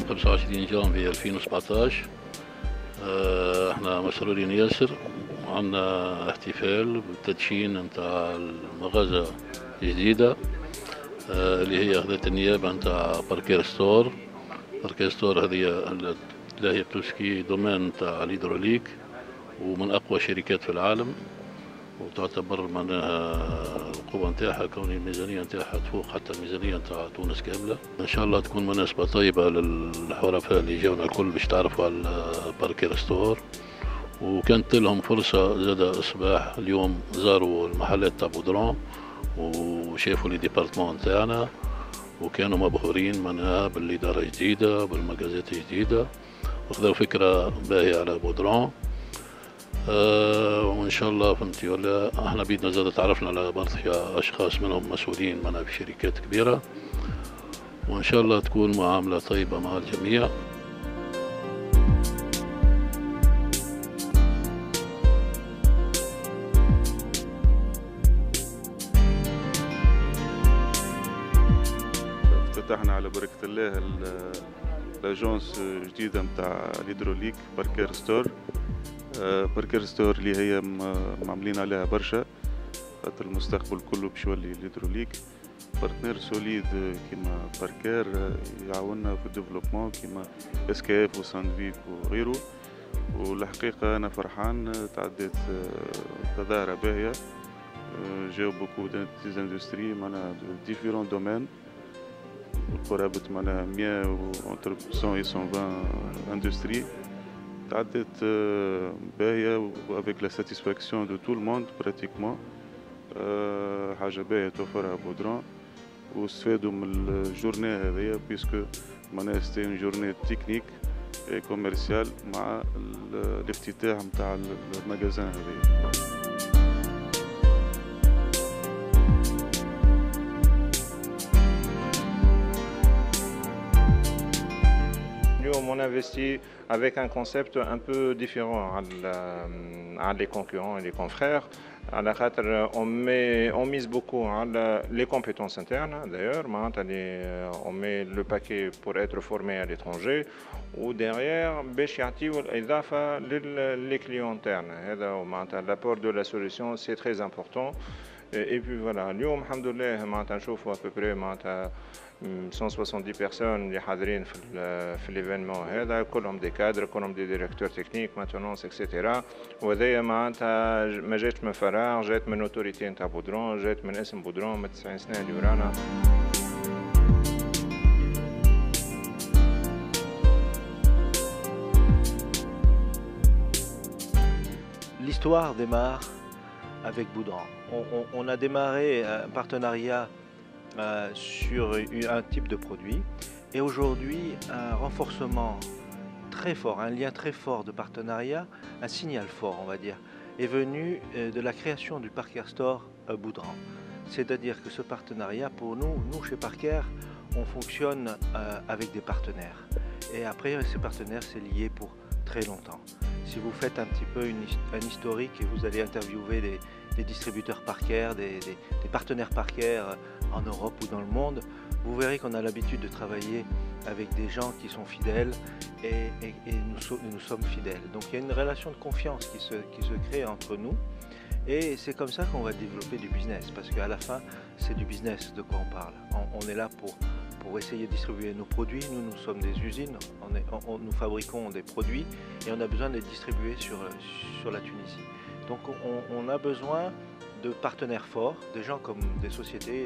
25 جانفي 2017. احنا مسرورين ياسر وعندنا احتفال بالتدشين نتاع المغازة الجديدة اللي هي أخذت النيابة نتاع باركير ستور. باركير ستور هذه اللي هي بتوسكي دومين نتاع الهيدروليك ومن أقوى شركات في العالم، وتعتبر معناها القوة نتاعها كون الميزانية نتاعها تفوق حتى الميزانية نتاع تونس كاملة. إن شاء الله تكون مناسبة طيبة للحرفاء اللي جاونا الكل باش تعرفوا على باركير ستور، وكانت لهم فرصة زاد الصباح اليوم زاروا المحلات تاع بودرون وشافوا لي ديبارتمون نتاعنا وكانوا مبهورين منها بالإدارة الجديدة بالمجازات الجديدة وخذوا فكرة باهية على بودرون. وإن شاء الله فهمتي ولا احنا بيدنا زاد تعرفنا على برشا أشخاص منهم مسؤولين معنا في شركات كبيرة، وإن شاء الله تكون معاملة طيبة مع الجميع. افتتحنا على بركة الله لاجونس جديدة متاع الهيدروليك باركير ستور. باركير ستور اللي هي معملين عليها برشا خاطر المستقبل كله باش يولي الهيدروليك. بارتنير سوليد كيما باركير يعاوننا في الديفلوبمون كيما اس كي اف وساندفيك وغيره، والحقيقة أنا فرحان تعديت تظاهرة باهية. جاو بوكو دي اندستري معناها ديفيرون دومين قرابة معناها 100 entre 100 et 120 industries. تعدت باهية avec la satisfaction de tout le monde pratiquement. حاجة باهية توفرها بودرون واستفادوا من الجورني هذيا بيسكو معناها سيتي اون جورني تكنيك اي كوميرسيال مع الافتتاح نتاع المجازان هذيا. On investit avec un concept un peu différent à les concurrents et les confrères. On mise beaucoup les compétences internes d'ailleurs. On met le paquet pour être formé à l'étranger ou derrière les clients internes. L'apport de la solution c'est très important. Et puis voilà, اليوم الحمد لله معناتها نشوفوا à peu près معناتها 170 personnes اللي حاضرين في l'événement هذا، كلهم دي كادر، كلهم دي ديريكتور تكنيك ماتونونس اكسيتيرا. وهذايا معناتها ما جاتش من فراغ، جات من اوتوريتي نتاع بودرون، جات من اسم بودرون من 90 سنة اللي ورانا. L'histoire démarre avec Boudran. On a démarré un partenariat sur un type de produit et aujourd'hui un renforcement très fort, un lien très fort de partenariat, un signal fort on va dire, est venu de la création du Parker Store Boudran. C'est-à-dire que ce partenariat pour nous chez Parker, on fonctionne avec des partenaires et après ces partenaires c'est lié pour très longtemps. Si vous faites un petit peu un historique et vous allez interviewer des distributeurs Parker, des partenaires Parker en Europe ou dans le monde, vous verrez qu'on a l'habitude de travailler avec des gens qui sont fidèles et nous sommes fidèles. Donc il y a une relation de confiance qui se crée entre nous et c'est comme ça qu'on va développer du business parce qu'à la fin c'est du business de quoi on parle. On est là pour essayer de distribuer nos produits. Nous sommes des usines, nous fabriquons des produits et on a besoin de les distribuer sur la Tunisie. Donc on a besoin de partenaires forts, des gens comme des sociétés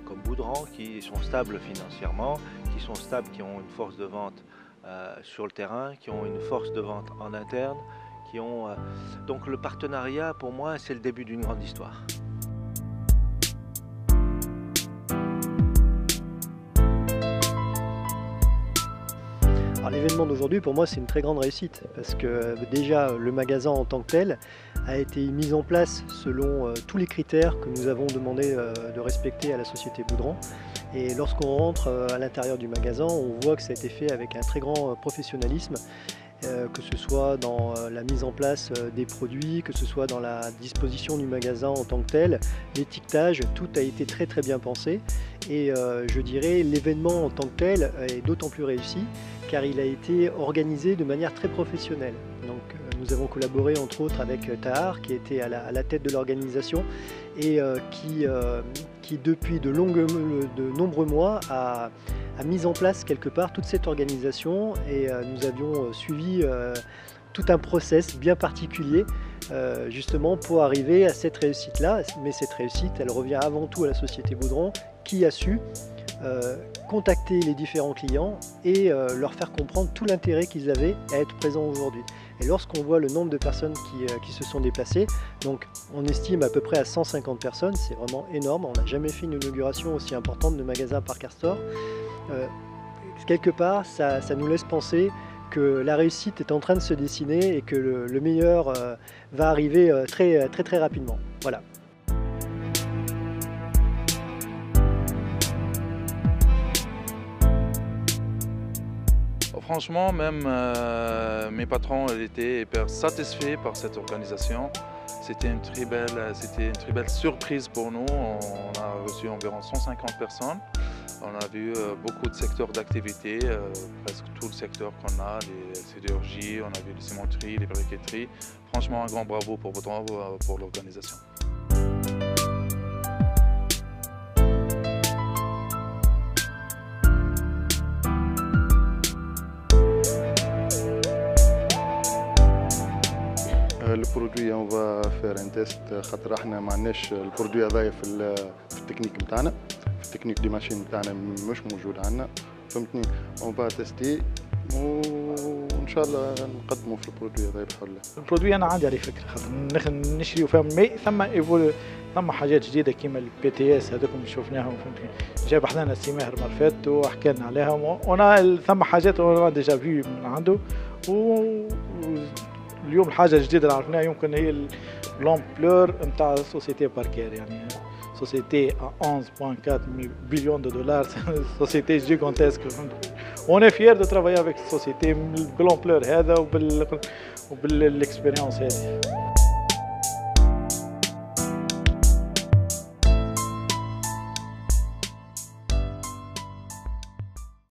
comme Boudran qui sont stables financièrement, qui sont stables, qui ont une force de vente sur le terrain, qui ont une force de vente en interne, qui ont... Donc le partenariat pour moi c'est le début d'une grande histoire. L'événement d'aujourd'hui pour moi c'est une très grande réussite parce que déjà le magasin en tant que tel a été mis en place selon tous les critères que nous avons demandé de respecter à la société Boudran, et lorsqu'on rentre à l'intérieur du magasin on voit que ça a été fait avec un très grand professionnalisme que ce soit dans la mise en place des produits, que ce soit dans la disposition du magasin en tant que tel, l'étiquetage, tout a été très très bien pensé. Et je dirais l'événement en tant que tel est d'autant plus réussi car il a été organisé de manière très professionnelle. Donc, nous avons collaboré entre autres avec Tahar qui était à la tête de l'organisation et qui depuis de nombreux mois a mis en place quelque part toute cette organisation et nous avions suivi tout un process bien particulier justement pour arriver à cette réussite-là. Mais cette réussite, elle revient avant tout à la société Boudran qui a su contacter les différents clients et leur faire comprendre tout l'intérêt qu'ils avaient à être présents aujourd'hui. Et lorsqu'on voit le nombre de personnes qui se sont déplacées, donc on estime à peu près à 150 personnes, c'est vraiment énorme, on n'a jamais fait une inauguration aussi importante de magasin Parker Store. Quelque part, ça nous laisse penser que la réussite est en train de se dessiner et que le meilleur va arriver très rapidement. Voilà. Franchement, même mes patrons étaient hyper satisfaits par cette organisation. C'était une très belle surprise pour nous. On a reçu environ 150 personnes. On a vu beaucoup de secteurs d'activité, presque tout le secteur qu'on a, les sidérurgies, on a vu les cimenteries, les briqueteries. Franchement, un grand bravo pour Boudran pour l'organisation. البرودوي اون فا فير ان تيست خاطر احنا ما عندناش البرودوي هذايا في التكنيك نتاعنا، في التكنيك دي ماشين نتاعنا مش موجود عندنا، فهمتني؟ اون فا تيستي وان شاء الله نقدموا في البرودوي هذايا بحول الله. البرودوي انا عندي عليه فكره خاطر نشريو فيهم ثم حاجات جديده كيما البي تي اس هذوكم شفناهم فهمتني؟ جاب حنا السي ماهر مرفات وحكى لنا عليهم وانا ثم حاجات انا ديجا في من عنده اليوم الحاجه الجديده اللي عرفناها يمكن هي لامبلور نتاع سوسيتي باركير يعني سوسيتي 11.4 بليون دولار سوسيتي جيغانتيسك اون فيير دو ترافايي افيك سوسيتي بالامبلور هذا وبالاكسبيريونس هذه.